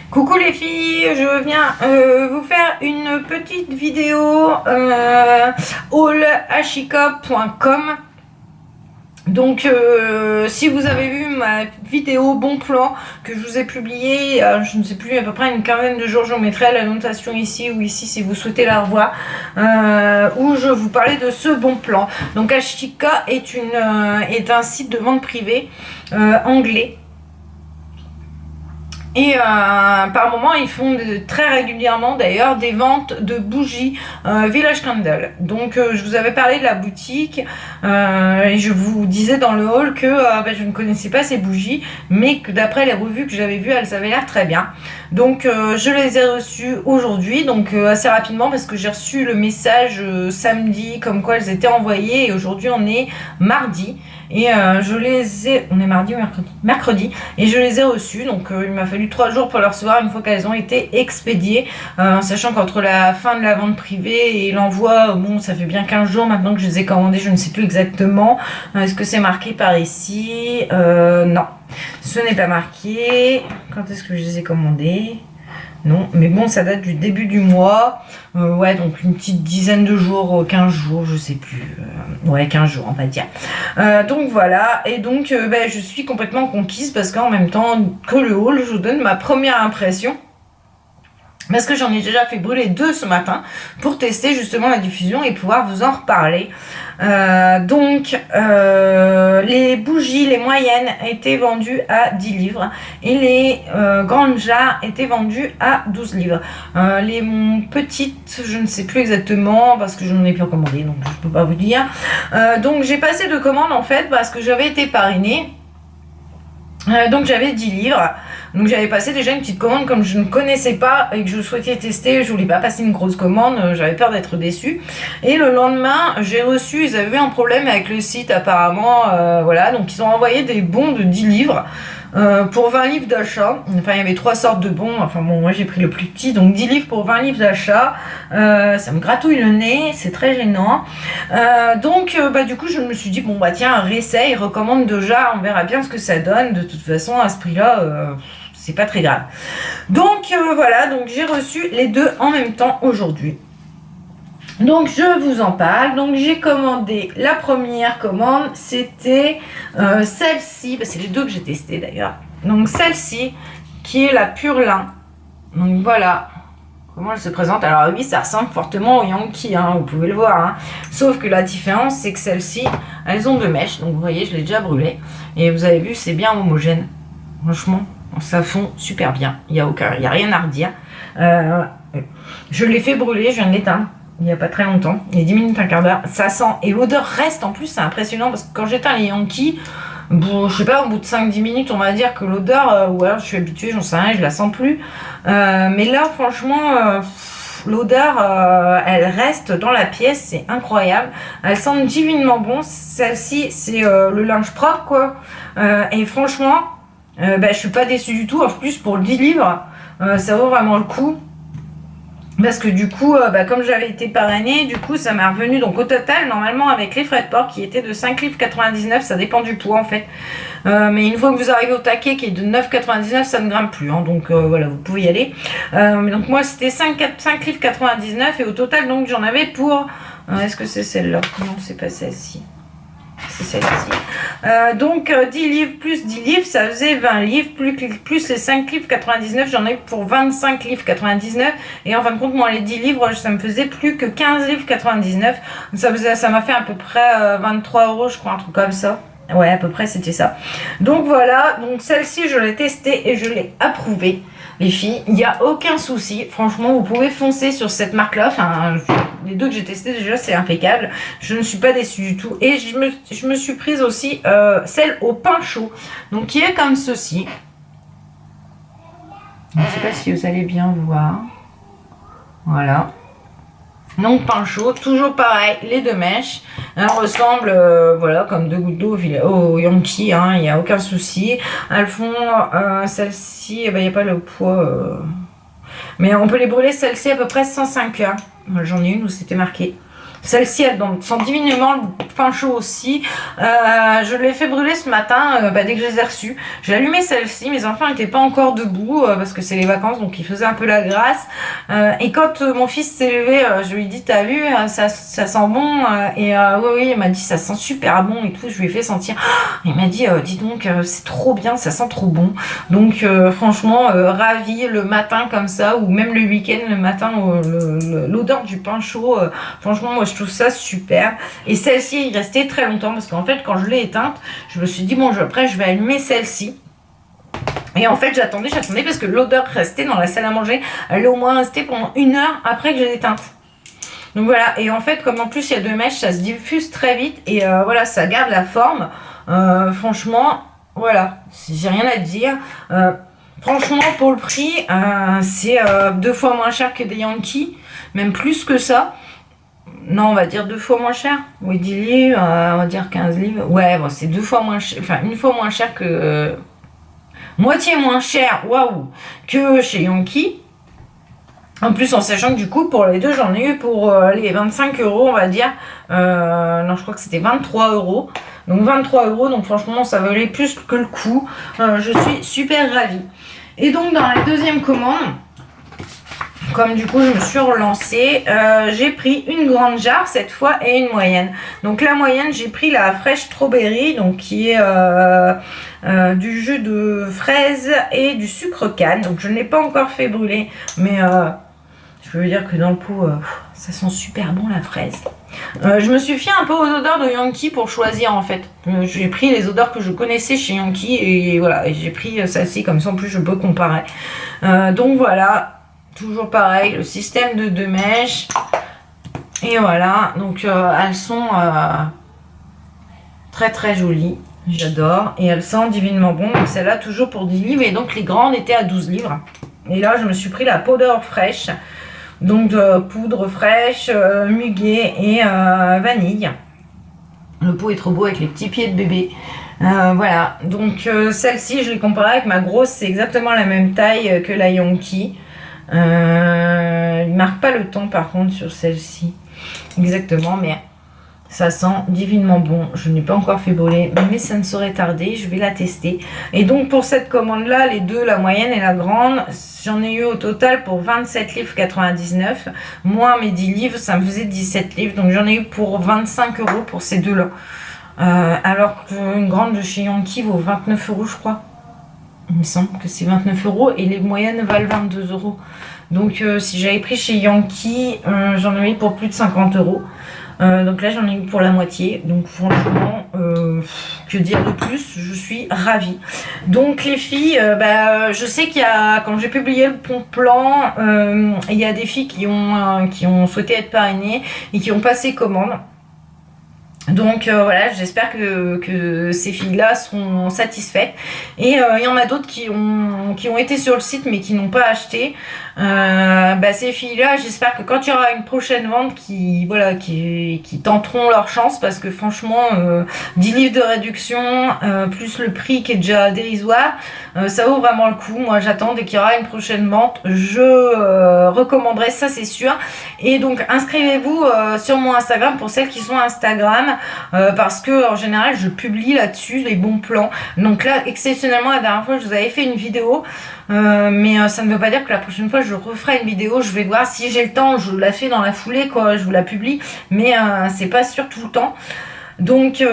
Coucou les filles, je viens vous faire une petite vidéo haulashika.com. Donc si vous avez vu ma vidéo bon plan que je vous ai publiée, je ne sais plus, à peu près une quinzaine de jours, je vous mettrai la notation ici ou ici si vous souhaitez la revoir, où je vous parlais de ce bon plan. Donc Ashika est un site de vente privée anglais. Et par moment, ils font très régulièrement d'ailleurs des ventes de bougies Village Candle. Donc je vous avais parlé de la boutique et je vous disais dans le haul que je ne connaissais pas ces bougies, mais que d'après les revues que j'avais vues, elles avaient l'air très bien. Donc je les ai reçues aujourd'hui, donc assez rapidement parce que j'ai reçu le message samedi comme quoi elles étaient envoyées et aujourd'hui on est mardi. Et on est mardi ou mercredi? Mercredi. Et je les ai reçues, donc il m'a fallu 3 jours pour les recevoir une fois qu'elles ont été expédiées, sachant qu'entre la fin de la vente privée et l'envoi, bon, ça fait bien 15 jours maintenant que je les ai commandées, je ne sais plus exactement. Est-ce que c'est marqué par ici? Non, ce n'est pas marqué. Quand est-ce que je les ai commandées? Non, mais bon, ça date du début du mois. Ouais, donc une petite dizaine de jours, 15 jours, je sais plus. Ouais, 15 jours, on va dire. Donc voilà, et donc je suis complètement conquise parce qu'en même temps que le haul, je vous donne ma première impression. Parce que j'en ai déjà fait brûler 2 ce matin pour tester justement la diffusion et pouvoir vous en reparler. Les bougies, les moyennes étaient vendues à 10 livres et les grandes jarres étaient vendues à 12 livres. Les petites, je ne sais plus exactement parce que je n'en ai plus commandé, donc je ne peux pas vous dire. Donc j'ai passé 2 commandes en fait parce que j'avais été parrainée. Donc j'avais 10 livres, donc j'avais passé déjà une petite commande comme je ne connaissais pas et que je souhaitais tester, je voulais pas passer une grosse commande, j'avais peur d'être déçue. Et le lendemain, j'ai reçu, ils avaient eu un problème avec le site apparemment, voilà, donc ils ont envoyé des bons de 10 livres. Pour 20 livres d'achat, enfin il y avait 3 sortes de bons, enfin bon moi j'ai pris le plus petit, donc 10 livres pour 20 livres d'achat, ça me gratouille le nez, c'est très gênant. Du coup je me suis dit bon tiens, réessaye, recommande déjà, on verra bien ce que ça donne, de toute façon à ce prix là c'est pas très grave. Donc voilà, donc j'ai reçu les 2 en même temps aujourd'hui. Donc je vous en parle. Donc j'ai commandé la première commande, c'était celle-ci, c'est les 2 que j'ai testé d'ailleurs. Donc celle-ci qui est la Pure Lin. Donc voilà comment elle se présente. Alors oui, ça ressemble fortement au Yankee, hein, vous pouvez le voir. Hein. Sauf que la différence, c'est que celles-ci, elles ont 2 mèches. Donc vous voyez, je l'ai déjà brûlé. Et vous avez vu, c'est bien homogène. Franchement, ça fond super bien. Il n'y a rien à redire. Je l'ai fait brûler, je viens de l'éteindre. Il n'y a pas très longtemps, il y a 10 minutes, un quart d'heure, ça sent, et l'odeur reste en plus, c'est impressionnant, parce que quand j'éteins les Yankees, bon, je sais pas, au bout de 5-10 minutes, on va dire que l'odeur, ou alors je suis habituée, j'en sais rien, je la sens plus, mais là, franchement, l'odeur, elle reste dans la pièce, c'est incroyable, elle sent divinement bon, celle-ci, c'est le linge propre, quoi, et franchement, je suis pas déçue du tout, en plus, pour 10 livres, ça vaut vraiment le coup. Parce que du coup, comme j'avais été parrainée, du coup ça m'a revenu, donc au total, normalement avec les frais de port qui étaient de 5,99 livres, ça dépend du poids en fait. Mais une fois que vous arrivez au taquet qui est de 9,99, ça ne grimpe plus, hein, donc voilà, vous pouvez y aller. Donc moi c'était 5,99 livres et au total donc j'en avais pour... est-ce que c'est celle-là? Non, c'est pas celle-ci. C'est celle-ci. Donc 10 livres plus 10 livres, ça faisait 20 livres, plus les 5 livres 99, j'en ai pour 25 livres 99. Et en fin de compte, moi les 10 livres, ça me faisait plus que 15 livres 99. Ça m'a fait à peu près 23 euros, je crois, un truc comme ça. Ouais, à peu près c'était ça. Donc voilà, donc celle-ci je l'ai testée et je l'ai approuvée. Les filles, il n'y a aucun souci. Franchement, vous pouvez foncer sur cette marque-là. Enfin, les 2 que j'ai testés déjà, c'est impeccable. Je ne suis pas déçue du tout. Et je me suis prise aussi celle au pain chaud. Donc, qui est comme ceci. Je ne sais pas si vous allez bien voir. Voilà. Donc pain chaud, toujours pareil, les 2 mèches, elles ressemblent voilà, comme 2 gouttes d'eau au Yankee, hein, il n'y a aucun souci. Elles font, celle-ci, il n'y a pas le poids, mais on peut les brûler, celle-ci à peu près 105 heures. J'en ai une où c'était marqué. Celle-ci, elle sent divinement le pain chaud aussi. Je l'ai fait brûler ce matin dès que je les ai reçus. J'ai allumé celle-ci. Mes enfants n'étaient pas encore debout parce que c'est les vacances, donc ils faisaient un peu la grâce. Et quand mon fils s'est levé, je lui ai dit, t'as vu, ça sent bon. Oui, il m'a dit, ça sent super bon et tout. Je lui ai fait sentir. Il m'a dit, dis donc, c'est trop bien, ça sent trop bon. Donc franchement, ravi le matin comme ça, ou même le week-end, le matin, l'odeur du pain chaud. Franchement, moi je trouve ça super. Et celle-ci, il restait très longtemps parce qu'en fait, quand je l'ai éteinte, je me suis dit, bon, après, je vais allumer celle-ci. Et en fait, j'attendais parce que l'odeur restait dans la salle à manger. Elle est au moins restée pendant 1 heure après que je l'ai éteinte. Donc voilà. Et en fait, comme en plus il y a 2 mèches, ça se diffuse très vite. Et voilà, ça garde la forme. Franchement, voilà. J'ai rien à dire. Franchement, pour le prix, c'est 2 fois moins cher que des Yankees. Même plus que ça. Non, on va dire 2 fois moins cher. Oui, 10 livres, on va dire 15 livres. Ouais, bon, c'est 2 fois moins cher. Enfin, 1 fois moins cher que... moitié moins cher, waouh, que chez Yankee. En plus, en sachant que du coup, pour les deux, j'en ai eu pour les 25 euros, on va dire. Non, je crois que c'était 23 euros. Donc 23 euros, donc franchement, ça valait plus que le coup. Je suis super ravie. Et donc, dans la deuxième commande... Comme du coup je me suis relancée, j'ai pris une grande jarre cette fois et une moyenne. Donc la moyenne, j'ai pris la fraîche strawberry, donc qui est du jus de fraise et du sucre canne. Donc je ne l'ai pas encore fait brûler, mais je veux dire que dans le pot, ça sent super bon la fraise. Je me suis fiée un peu aux odeurs de Yankee pour choisir en fait. J'ai pris les odeurs que je connaissais chez Yankee et voilà, et j'ai pris celle-ci comme ça en plus je peux comparer. Donc voilà. Toujours pareil, le système de 2 mèches. Et voilà, donc elles sont très très jolies. J'adore. Et elles sentent divinement bon. Donc celle-là toujours pour 10 livres. Et donc les grandes étaient à 12 livres. Et là, je me suis pris la poudre fraîche. Donc poudre fraîche, muguet et vanille. Le pot est trop beau avec les petits pieds de bébé. Voilà, donc celle-ci, je l'ai comparée avec ma grosse. C'est exactement la même taille que la Yankee. Il marque pas le temps par contre sur celle-ci exactement, mais ça sent divinement bon. Je n'ai pas encore fait brûler, mais ça ne saurait tarder, je vais la tester. Et donc pour cette commande là, les deux, la moyenne et la grande, j'en ai eu au total pour 27 livres 99, moins mes 10 livres, ça me faisait 17 livres, donc j'en ai eu pour 25 euros pour ces deux là, alors qu'une grande de chez Yankee vaut 29 euros je crois. Il me semble que c'est 29 euros et les moyennes valent 22 euros. Donc si j'avais pris chez Yankee, j'en avais eu pour plus de 50 euros. Donc là j'en ai eu pour la moitié. Donc franchement, que dire de plus, je suis ravie. Donc les filles, je sais qu'il y a, quand j'ai publié le bon plan, il y a des filles qui ont souhaité être parrainées et qui ont passé commande. Donc voilà, j'espère que ces filles-là seront satisfaites. Et il y en a d'autres qui ont été sur le site mais qui n'ont pas acheté. Ces filles-là, j'espère que quand il y aura une prochaine vente, qui tenteront leur chance, parce que franchement, 10 livres de réduction, plus le prix qui est déjà dérisoire, ça vaut vraiment le coup. Moi, j'attends dès qu'il y aura une prochaine vente, je recommanderai ça, c'est sûr. Et donc, inscrivez-vous sur mon Instagram pour celles qui sont Instagram, parce que en général, je publie là-dessus les bons plans. Donc là, exceptionnellement, la dernière fois, je vous avais fait une vidéo. Mais ça ne veut pas dire que la prochaine fois je referai une vidéo. Je vais voir si j'ai le temps, je la fais dans la foulée quoi, je vous la publie, mais c'est pas sûr tout le temps. Donc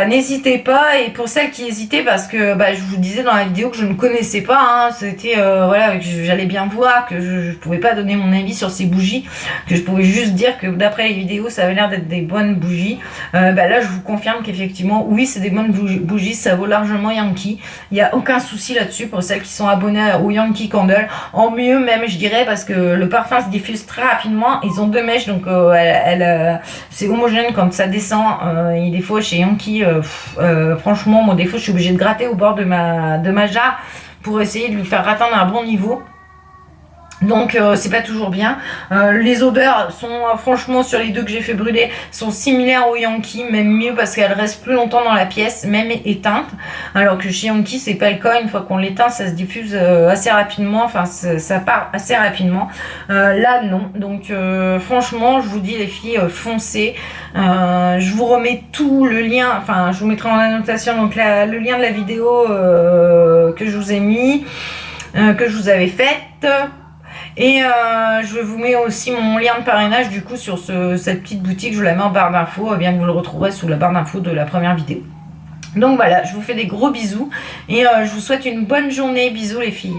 n'hésitez pas. Et pour celles qui hésitaient, parce que je vous disais dans la vidéo que je ne connaissais pas, hein, c'était voilà, que j'allais bien voir, que je pouvais pas donner mon avis sur ces bougies, que je pouvais juste dire que d'après les vidéos ça avait l'air d'être des bonnes bougies. Là je vous confirme qu'effectivement oui, c'est des bonnes bougies, ça vaut largement Yankee, il n'y a aucun souci là-dessus pour celles qui sont abonnées au Yankee Candle, en mieux même je dirais, parce que le parfum se diffuse très rapidement. Ils ont 2 mèches, donc c'est homogène quand ça descend. Et des fois chez Yankee, franchement, moi des fois je suis obligée de gratter au bord de ma jarre pour essayer de lui faire atteindre un bon niveau. Donc c'est pas toujours bien. Les odeurs sont franchement sur les deux que j'ai fait brûler sont similaires au Yankee, même mieux parce qu'elles restent plus longtemps dans la pièce, même éteintes. Alors que chez Yankee c'est pas le cas, une fois qu'on l'éteint ça se diffuse assez rapidement, enfin ça part assez rapidement. Là non, donc franchement je vous dis les filles, foncez. Je vous remets tout le lien, enfin je vous mettrai en annotation donc le lien de la vidéo que je vous ai mis, que je vous avais faite. Et je vous mets aussi mon lien de parrainage du coup sur cette petite boutique, je vous la mets en barre d'infos, bien que vous le retrouverez sous la barre d'infos de la première vidéo. Donc voilà, je vous fais des gros bisous et je vous souhaite une bonne journée. Bisous les filles.